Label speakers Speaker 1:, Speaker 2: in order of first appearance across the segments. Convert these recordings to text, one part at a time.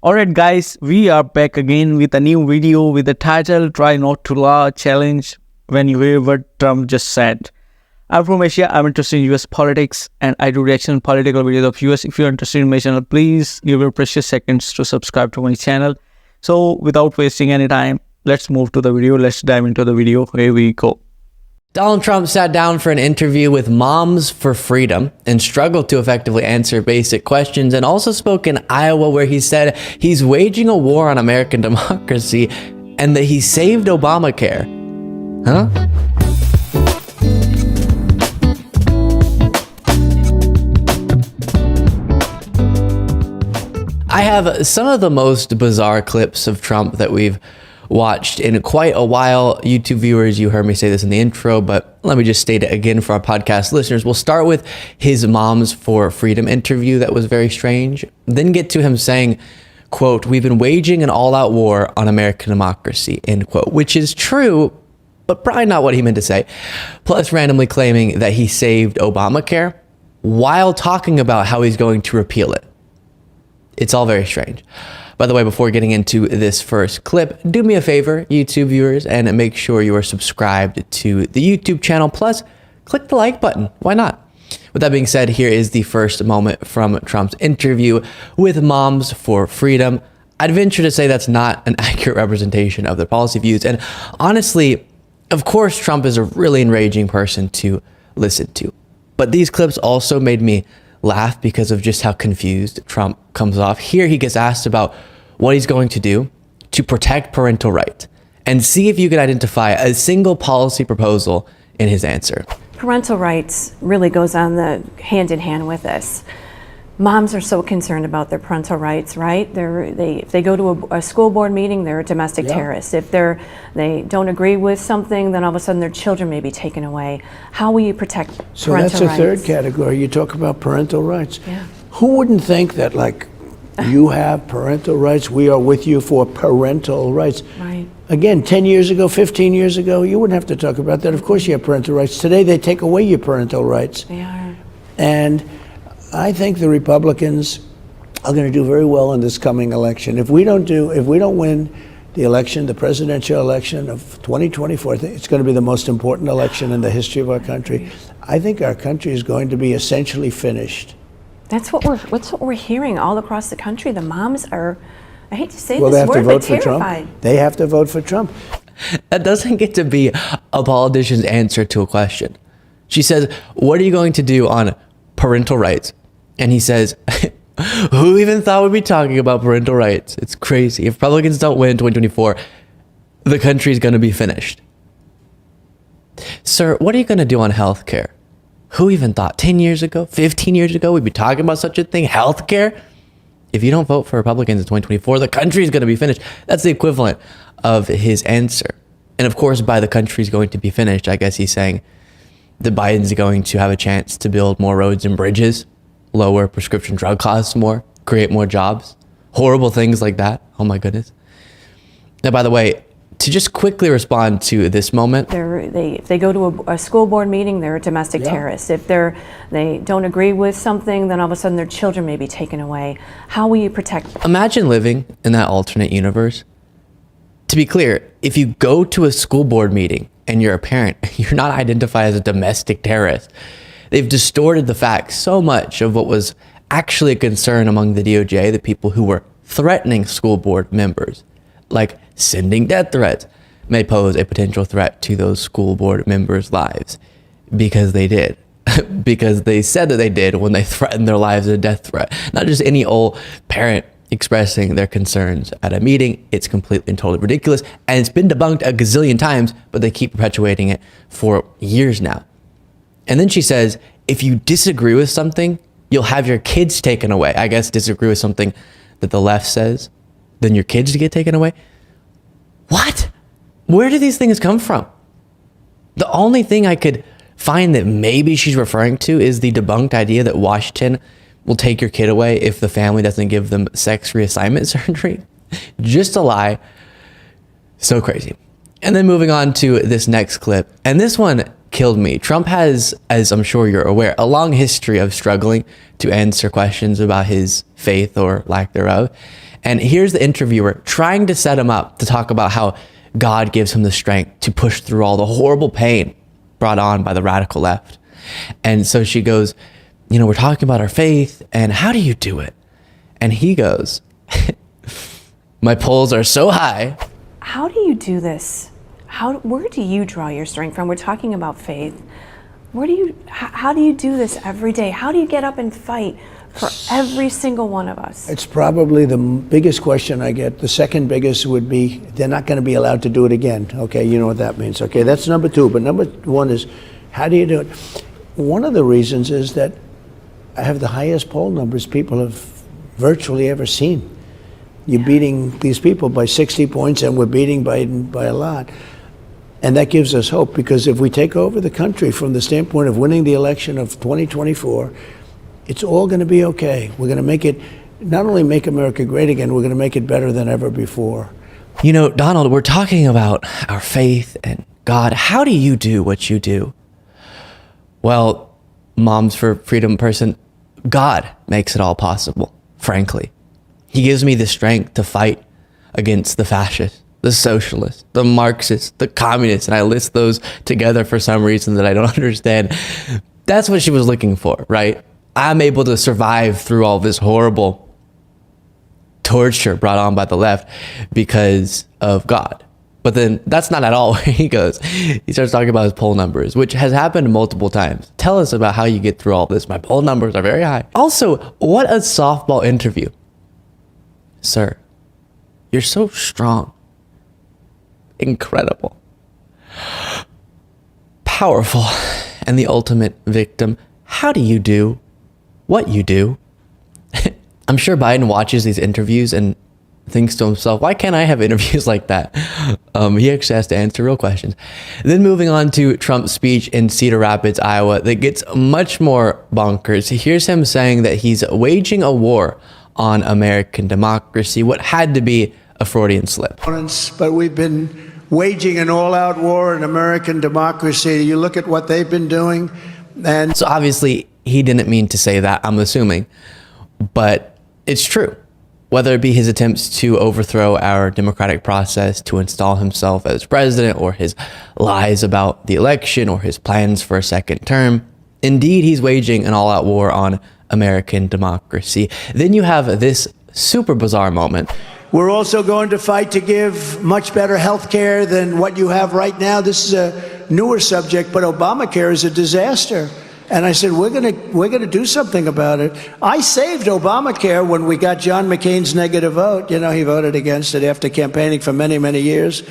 Speaker 1: Alright guys, we are back again with a new video with the title Try Not to Laugh Challenge when you hear what Trump just said. I'm from Asia, I'm interested in US politics and I do reaction political videos of US. If you're interested in my channel, please give your precious seconds to subscribe to my channel. So without wasting any time, let's move to the video. Let's dive into the video. Here we go.
Speaker 2: Donald Trump sat down for an interview with Moms for Freedom and struggled to effectively answer basic questions, and also spoke in Iowa where he said he's waging a war on American democracy and that he saved Obamacare. Huh? I have some of the most bizarre clips of Trump that we've watched in quite a while. YouTube viewers, you heard me say this in the intro, but let me just state it again for our podcast listeners. We'll start with his Moms for Freedom interview that was very strange, then get to him saying, quote, "We've been waging an all-out war on American democracy," end quote, which is true, but probably not what he meant to say. Plus randomly claiming that he saved Obamacare while talking about how he's going to repeal it. It's all very strange. By the way, before getting into this first clip, do me a favor, YouTube viewers, and make sure you are subscribed to the YouTube channel. Plus, click the like button. Why not? With that being said, here is the first moment from Trump's interview with Moms for Freedom. I'd venture to say that's not an accurate representation of their policy views. And honestly, of course, Trump is a really enraging person to listen to. But these clips also made me laugh because of just how confused Trump comes off. Here he gets asked about what he's going to do to protect parental rights, and see if you can identify a single policy proposal in his answer.
Speaker 3: Parental rights really goes on the hand in hand with this. Moms are so concerned about their parental rights, right? If they go to a school board meeting, they're a domestic terrorist. If they don't agree with something, then all of a sudden their children may be taken away. How will you protect parental rights?
Speaker 4: So that's a third category. You talk about parental rights.
Speaker 3: Yeah.
Speaker 4: Who wouldn't think that, like, you have parental rights, we are with you for parental rights?
Speaker 3: Right.
Speaker 4: Again, 10 years ago, 15 years ago, you wouldn't have to talk about that. Of course you have parental rights. Today they take away your parental rights.
Speaker 3: They are.
Speaker 4: And I think the Republicans are going to do very well in this coming election. If we don't win the election, the presidential election of 2024, I think it's going to be the most important election in the history of our country. I think our country is going to be essentially finished.
Speaker 3: That's what we're hearing all across the country. The moms are, I hate to say
Speaker 4: Well,
Speaker 3: this
Speaker 4: they have
Speaker 3: word,
Speaker 4: to
Speaker 3: but
Speaker 4: vote for
Speaker 3: terrified.
Speaker 4: Trump. They have to vote for Trump.
Speaker 2: That doesn't get to be a politician's answer to a question. She says, "What are you going to do on parental rights?" And he says, "Who even thought we'd be talking about parental rights? It's crazy. If Republicans don't win 2024, the country's going to be finished." Sir, what are you going to do on health care? Who even thought 10 years ago, 15 years ago, we'd be talking about such a thing, health care? If you don't vote for Republicans in 2024, the country's going to be finished. That's the equivalent of his answer. And of course, by the country's going to be finished, I guess he's saying that Biden's going to have a chance to build more roads and bridges, lower prescription drug costs more, create more jobs, horrible things like that. Oh my goodness. Now, by the way, to just quickly respond to this moment.
Speaker 3: If they go to a school board meeting, they're a domestic terrorist. If they don't agree with something, then all of a sudden their children may be taken away. How will you protect?
Speaker 2: Imagine living in that alternate universe. To be clear, if you go to a school board meeting and you're a parent, you're not identified as a domestic terrorist. They've distorted the facts so much of what was actually a concern among the DOJ, the people who were threatening school board members, like sending death threats, may pose a potential threat to those school board members' lives, because they did. Because they said that they did when they threatened their lives with a death threat. Not just any old parent expressing their concerns at a meeting. It's completely and totally ridiculous, and it's been debunked a gazillion times, but they keep perpetuating it for years now. And then she says, if you disagree with something, you'll have your kids taken away. I guess disagree with something that the left says, then your kids get taken away. What? Where do these things come from? The only thing I could find that maybe she's referring to is the debunked idea that Washington will take your kid away if the family doesn't give them sex reassignment surgery. Just a lie. So crazy. And then moving on to this next clip. And this one killed me. Trump has, as I'm sure you're aware, a long history of struggling to answer questions about his faith or lack thereof. And here's the interviewer trying to set him up to talk about how God gives him the strength to push through all the horrible pain brought on by the radical left. And so she goes, you know, we're talking about our faith, and how do you do it? And he goes, my polls are so high.
Speaker 3: How do you do this? Where do you draw your strength from? We're talking about faith. How do you do this every day? How do you get up and fight for every single one of us?
Speaker 4: It's probably the biggest question I get. The second biggest would be, they're not going to be allowed to do it again. Okay, you know what that means. Okay, that's number two. But number one is, how do you do it? One of the reasons is that I have the highest poll numbers people have virtually ever seen. You're beating these people by 60 points, and we're beating Biden by a lot. And that gives us hope, because if we take over the country from the standpoint of winning the election of 2024, it's all going to be okay. We're going to make it, not only make America great again, we're going to make it better than ever before.
Speaker 2: You know, Donald, we're talking about our faith and God. How do you do what you do? Well, Moms for Freedom person, God makes it all possible, frankly. He gives me the strength to fight against the fascists, the socialists, the Marxists, the communists, and I list those together for some reason that I don't understand. That's what she was looking for, right? I'm able to survive through all this horrible torture brought on by the left because of God. But then that's not at all where he goes. He starts talking about his poll numbers, which has happened multiple times. Tell us about how you get through all this. My poll numbers are very high. Also, what a softball interview. Sir, you're so strong. Incredible. Powerful. And the ultimate victim. How do you do what you do? I'm sure Biden watches these interviews and thinks to himself, why can't I have interviews like that? He actually has to answer real questions. Then moving on to Trump's speech in Cedar Rapids, Iowa, that gets much more bonkers. Here's him saying that he's waging a war on American democracy, what had to be a Freudian slip.
Speaker 4: But we've been waging an all-out war on American democracy. You look at what they've been doing, and
Speaker 2: So obviously he didn't mean to say that, I'm assuming, but it's true. Whether it be his attempts to overthrow our democratic process to install himself as president, or his lies about the election, or his plans for a second term, indeed, he's waging an all-out war on American democracy. Then you have this super bizarre moment.
Speaker 4: we're also going to fight to give much better health care than what you have right now. This is a newer subject, but Obamacare is a disaster. And I said, we're going to do something about it. I saved Obamacare when we got John McCain's negative vote. You know, he voted against it after campaigning for many, many years.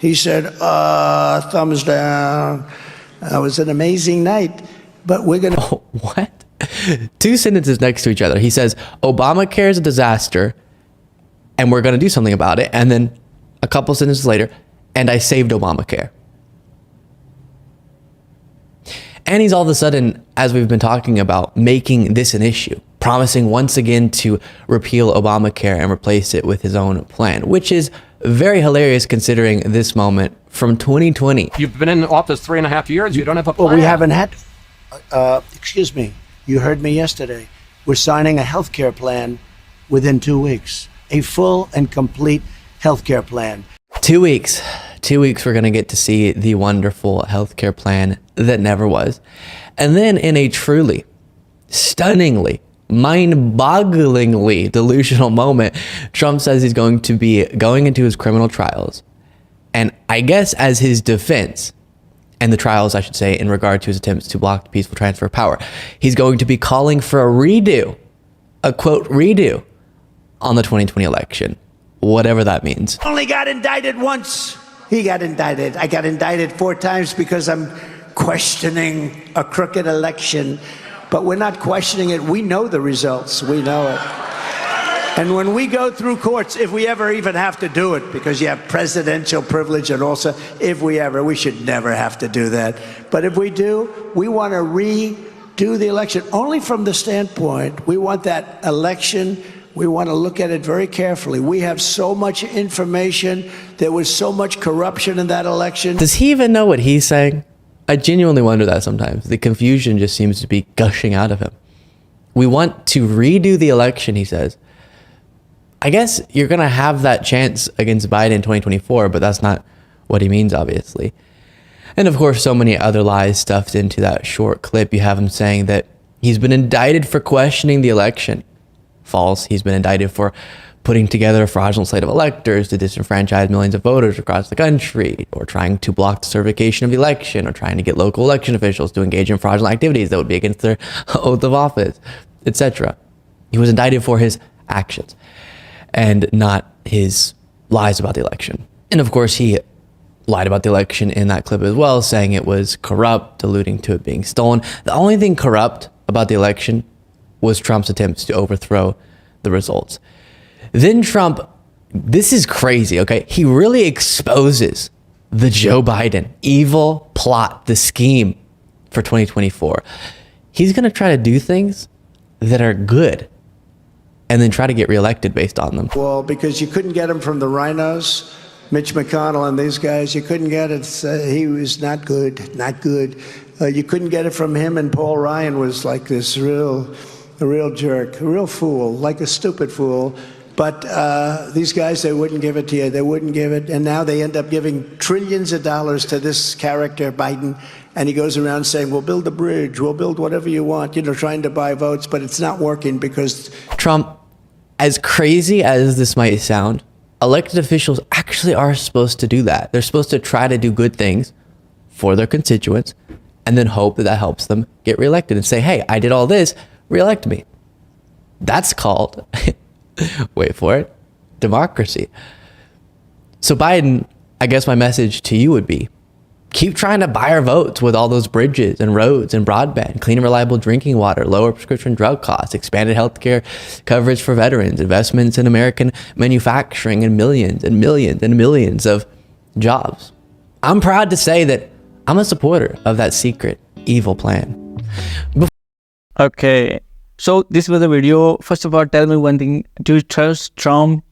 Speaker 4: He said, thumbs down. It was an amazing night. But we're going to...
Speaker 2: Oh, what? Two sentences next to each other. He says, Obamacare is a disaster, and we're going to do something about it. And then a couple sentences later, and I saved Obamacare. And he's all of a sudden, as we've been talking about, making this an issue, promising once again to repeal Obamacare and replace it with his own plan, which is very hilarious considering this moment from 2020.
Speaker 5: You've been in office 3.5 years. You don't have a plan.
Speaker 4: Well, we haven't had... excuse me. You heard me yesterday. We're signing a health care plan within 2 weeks. A full and complete health care plan.
Speaker 2: 2 weeks. 2 weeks we're going to get to see the wonderful healthcare plan that never was. And then in a truly, stunningly, mind-bogglingly delusional moment, Trump says he's going to be going into his criminal trials. And I guess as his defense, and the trials, I should say, in regard to his attempts to block the peaceful transfer of power, he's going to be calling for a redo, a quote, redo on the 2020 election, whatever that means.
Speaker 4: Only got indicted once. He got indicted. I got indicted 4 times because I'm questioning a crooked election. But we're not questioning it. We know the results. We know it. And when we go through courts, if we ever even have to do it, because you have presidential privilege, and also if we should never have to do that. But if we do, we want to redo the election only from the standpoint, we want that election, we want to look at it very carefully. We have so much information. There was so much corruption in that election.
Speaker 2: Does he even know what he's saying? I genuinely wonder that sometimes. The confusion just seems to be gushing out of him. We want to redo the election, he says. I guess you're going to have that chance against Biden in 2024, but that's not what he means, obviously. And of course, so many other lies stuffed into that short clip. You have him saying that he's been indicted for questioning the election. False. He's been indicted for putting together a fraudulent slate of electors to disenfranchise millions of voters across the country, or trying to block the certification of the election, or trying to get local election officials to engage in fraudulent activities that would be against their oath of office, etc. He was indicted for his actions and not his lies about the election. And of course, he lied about the election in that clip as well, saying it was corrupt, alluding to it being stolen. The only thing corrupt about the election was Trump's attempts to overthrow the results. Then Trump, this is crazy, okay? He really exposes the Joe Biden evil plot, the scheme for 2024. He's going to try to do things that are good and then try to get reelected based on them.
Speaker 4: Well, because you couldn't get him from the rhinos, Mitch McConnell and these guys, you couldn't get it. He was not good. You couldn't get it from him, and Paul Ryan was like this a real jerk, a real fool, like a stupid fool. But these guys, they wouldn't give it to you. They wouldn't give it. And now they end up giving trillions of dollars to this character, Biden. And he goes around saying, we'll build a bridge, we'll build whatever you want, trying to buy votes. But it's not working because
Speaker 2: Trump, as crazy as this might sound, elected officials actually are supposed to do that. They're supposed to try to do good things for their constituents and then hope that that helps them get reelected and say, hey, I did all this, reelect me. That's called, wait for it, democracy. So Biden, I guess my message to you would be, keep trying to buy our votes with all those bridges and roads and broadband, clean and reliable drinking water, lower prescription drug costs, expanded healthcare coverage for veterans, investments in American manufacturing, and millions and millions and millions of jobs. I'm proud to say that I'm a supporter of that secret evil plan.
Speaker 1: Okay, so this was the video. First of all, tell me one thing. Do you trust Trump?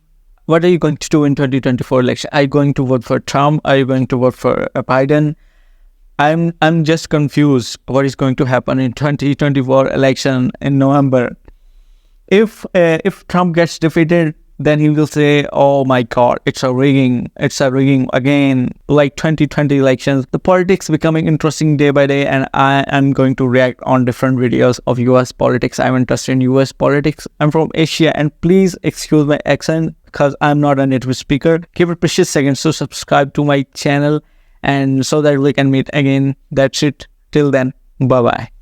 Speaker 1: What are you going to do in 2024 election? Are you going to vote for Trump? Are you going to vote for Biden? I'm just confused what is going to happen in 2024 election in November. If Trump gets defeated, then he will say, oh my God, it's a rigging again, like 2020 elections. The politics becoming interesting day by day, and I am going to react on different videos of US politics. I'm interested in US politics. I'm from Asia, and please excuse my accent because I'm not a native speaker. Give it precious seconds to subscribe to my channel, and so that we can meet again. That's it. Till then, bye-bye.